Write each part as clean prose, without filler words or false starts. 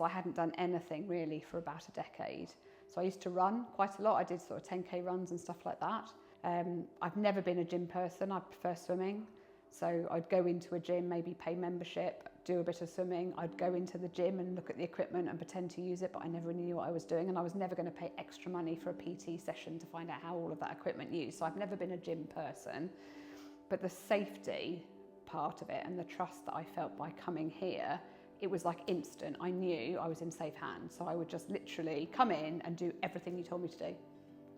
I hadn't done anything really for about a decade. So I used to run quite a lot. I did sort of 10K runs and stuff like that. I've never been a gym person. I prefer swimming. So I'd go into a gym, maybe pay membership, do a bit of swimming. I'd go into the gym and look at the equipment and pretend to use it, but I never really knew what I was doing. And I was never going to pay extra money for a PT session to find out how all of that equipment used. So I've never been a gym person. But the safety part of it and the trust that I felt by coming here, it was like instant. I knew I was in safe hands. So I would just literally come in and do everything you told me to do.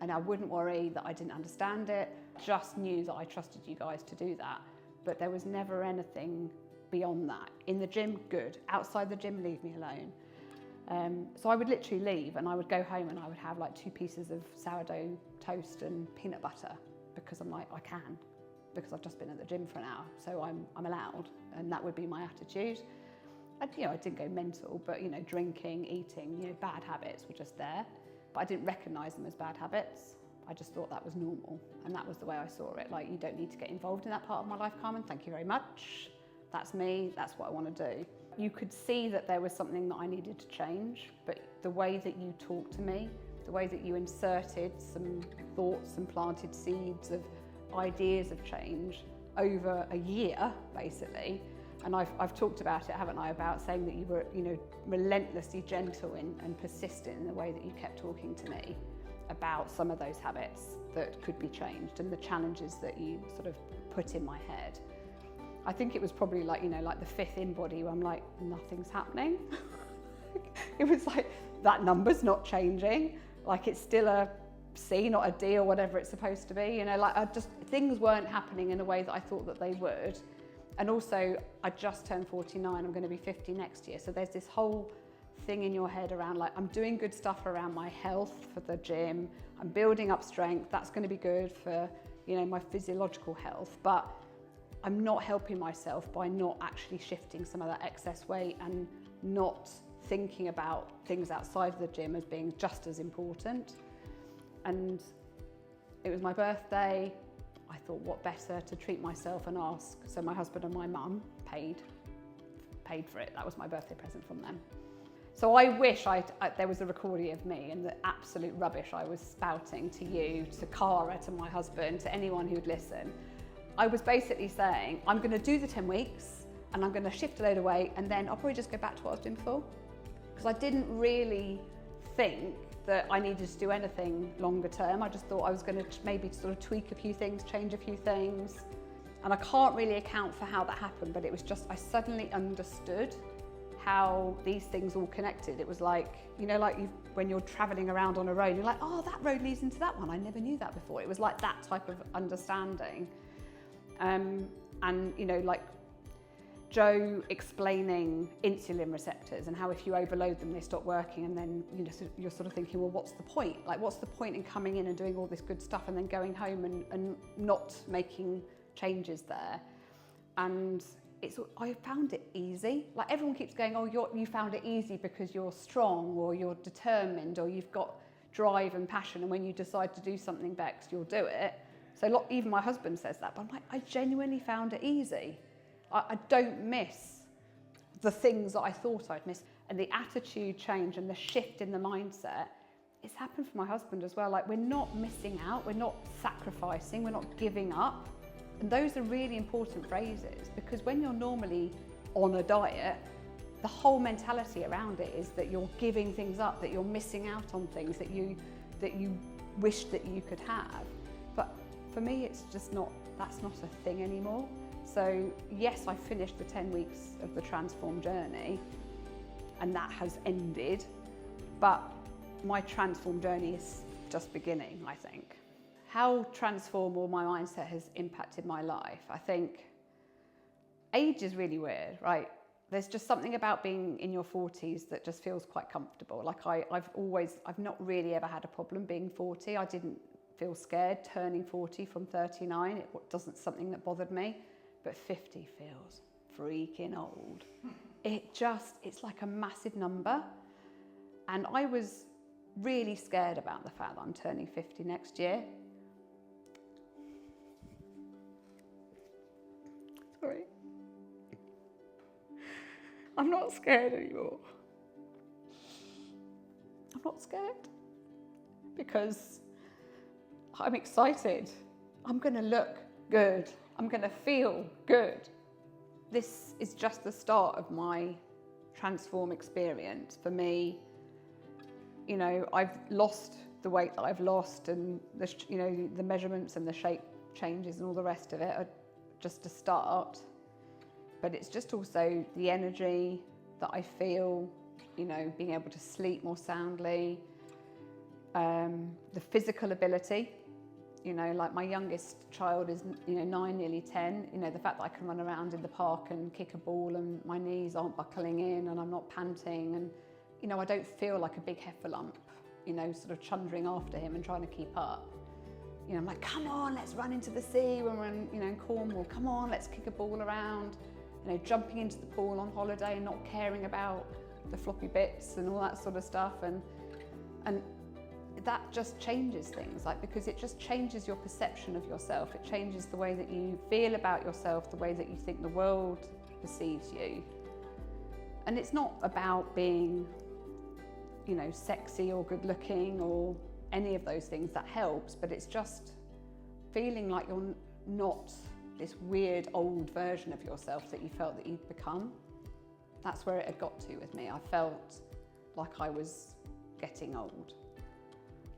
And I wouldn't worry that I didn't understand it, just knew that I trusted you guys to do that. But there was never anything beyond that. In the gym, good. Outside the gym, leave me alone. So I would literally leave and I would go home and I would have like 2 pieces of sourdough toast and peanut butter because I'm like, I can, because I've just been at the gym for an hour, so I'm allowed, and that would be my attitude. I didn't go mental, but drinking, eating, bad habits were just there, but I didn't recognise them as bad habits. I just thought that was normal, and that was the way I saw it. Like, you don't need to get involved in that part of my life, Carmen, thank you very much. That's me, that's what I want to do. You could see that there was something that I needed to change, but the way that you talked to me, the way that you inserted some thoughts and planted seeds of ideas of change over a year, basically. And I've talked about it, haven't I, about saying that you were, relentlessly gentle and persistent in the way that you kept talking to me about some of those habits that could be changed and the challenges that you sort of put in my head. I think it was probably like, like the 5th in-body where I'm like, nothing's happening. It was like, that number's not changing. Like, it's still a C, not a D, or whatever it's supposed to be. Things weren't happening in a way that I thought that they would. And also, I just turned 49, I'm going to be 50 next year. So there's this whole thing in your head around like, I'm doing good stuff around my health for the gym, I'm building up strength, that's going to be good for, my physiological health, but I'm not helping myself by not actually shifting some of that excess weight and not thinking about things outside of the gym as being just as important. And it was my birthday. I thought, what better to treat myself and ask. So my husband and my mum paid for it. That was my birthday present from them. So I wish there was a recording of me and the absolute rubbish I was spouting to you, to Cara, to my husband, to anyone who would listen. I was basically saying, I'm going to do the 10 weeks and I'm going to shift a load of weight, and then I'll probably just go back to what I was doing before. Because I didn't really think that I needed to do anything longer term. I just thought I was going to maybe sort of tweak a few things, change a few things. And I can't really account for how that happened, but it was just, I suddenly understood how these things all connected. It was like, when you're traveling around on a road, you're like, oh, that road leads into that one. I never knew that before. It was like that type of understanding. And like Joe explaining insulin receptors and how if you overload them, they stop working, and then you're sort of thinking, well, what's the point? Like, what's the point in coming in and doing all this good stuff and then going home and not making changes there? And I found it easy. Like, everyone keeps going, oh, you found it easy because you're strong, or you're determined, or you've got drive and passion, and when you decide to do something, Bex, you'll do it. So even my husband says that, but I'm like, I genuinely found it easy. I don't miss the things that I thought I'd miss. And the attitude change and the shift in the mindset, it's happened for my husband as well. Like, we're not missing out, we're not sacrificing, we're not giving up. And those are really important phrases, because when you're normally on a diet, the whole mentality around it is that you're giving things up, that you're missing out on things that you wish that you could have. But for me, it's just not, that's not a thing anymore. So yes, I finished the 10 weeks of the Transform journey, and that has ended, but my Transform journey is just beginning, I think. How Transform or my mindset has impacted my life, I think age is really weird, right? There's just something about being in your 40s that just feels quite comfortable. Like, I've not really ever had a problem being 40. I didn't feel scared turning 40 from 39. It wasn't something that bothered me. But 50 feels freaking old. It's like a massive number. And I was really scared about the fact that I'm turning 50 next year. Sorry. I'm not scared anymore. I'm not scared because I'm excited. I'm going to look good. I'm going to feel good. This is just the start of my transform experience. For me, you know, I've lost the weight that I've lost, and the, you know, the measurements and the shape changes and all the rest of it are just a start. But it's just also the energy that I feel, you know, being able to sleep more soundly, the physical ability, you know, like my youngest child is, you know, 9, nearly 10, you know, the fact that I can run around in the park and kick a ball and my knees aren't buckling in and I'm not panting, and, you know, I don't feel like a big heifer lump, you know, sort of chundering after him and trying to keep up. You know, I'm like, come on, let's run into the sea when we're in, you know, in Cornwall. Come on, let's kick a ball around. You know, jumping into the pool on holiday and not caring about the floppy bits and all that sort of stuff. And that just changes things, like, because it just changes your perception of yourself. It changes the way that you feel about yourself, the way that you think the world perceives you. And it's not about being, you know, sexy or good looking or any of those things. That helps, but it's just feeling like you're not this weird old version of yourself that you felt that you'd become. That's where it had got to with me. I felt like I was getting old.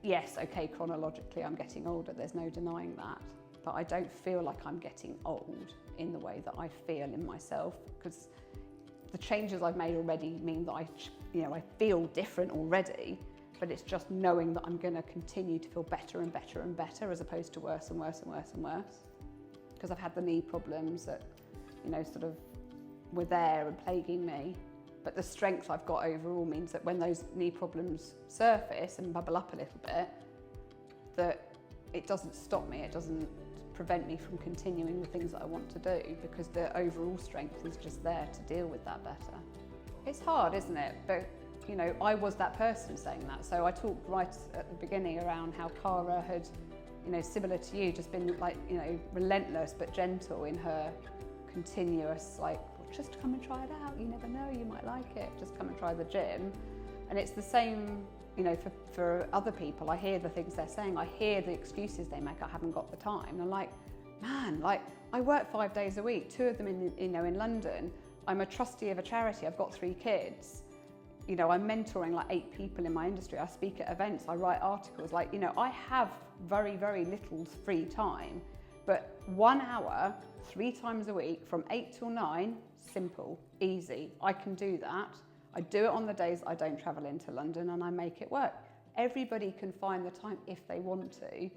Yes, okay, chronologically I'm getting older, there's no denying that, but I don't feel like I'm getting old in the way that I feel in myself, because the changes I've made already mean that I feel different already, but it's just knowing that I'm going to continue to feel better and better and better, as opposed to worse and worse and worse and worse. Because I've had the knee problems that, you know, sort of were there and plaguing me. But the strength I've got overall means that when those knee problems surface and bubble up a little bit, that it doesn't stop me, it doesn't prevent me from continuing the things that I want to do, because the overall strength is just there to deal with that better. It's hard, isn't it? But, you know, I was that person saying that. So I talked right at the beginning around how Cara had, you know, similar to you, just been like, you know, relentless but gentle in her continuous, like, well, just come and try it out, you never know, you might like it, just come and try the gym. And it's the same, you know, for other people. I hear the things they're saying, I hear the excuses they make, I haven't got the time. And I'm like, man, like, I work 5 days a week, 2 of them in, you know, in London. I'm a trustee of a charity, I've got 3 kids. You know, I'm mentoring like 8 people in my industry. I speak at events, I write articles. Like, you know, I have very, very little free time, but 1 hour, 3 times a week from 8 till 9, simple, easy. I can do that. I do it on the days I don't travel into London, and I make it work. Everybody can find the time if they want to.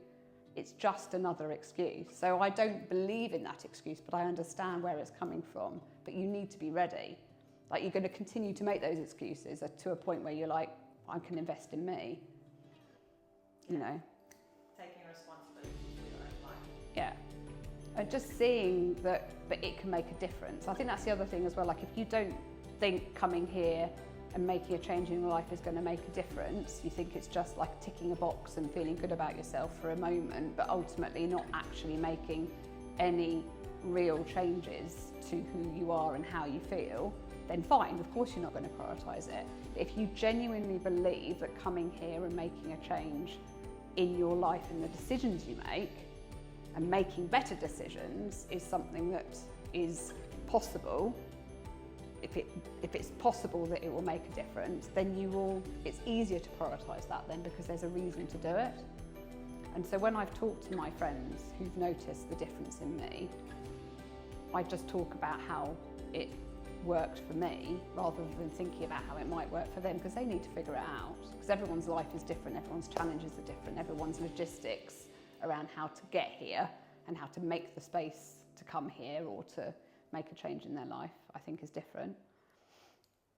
It's just another excuse. So I don't believe in that excuse, but I understand where it's coming from. But you need to be ready. Like, you're going to continue to make those excuses to a point where you're like, I can invest in me, you know. Taking responsibility for your own life. Yeah. And just seeing that it can make a difference. I think that's the other thing as well. Like, if you don't think coming here and making a change in your life is going to make a difference, you think it's just like ticking a box and feeling good about yourself for a moment, but ultimately not actually making any real changes to who you are and how you feel, then fine, of course you're not going to prioritise it. But if you genuinely believe that coming here and making a change in your life and the decisions you make, and making better decisions, is something that is possible, if it's possible that it will make a difference, then it's easier to prioritise that then, because there's a reason to do it. And so when I've talked to my friends who've noticed the difference in me, I just talk about how it worked for me rather than thinking about how it might work for them, because they need to figure it out. Because everyone's life is different, everyone's challenges are different, everyone's logistics around how to get here and how to make the space to come here or to make a change in their life, I think, is different.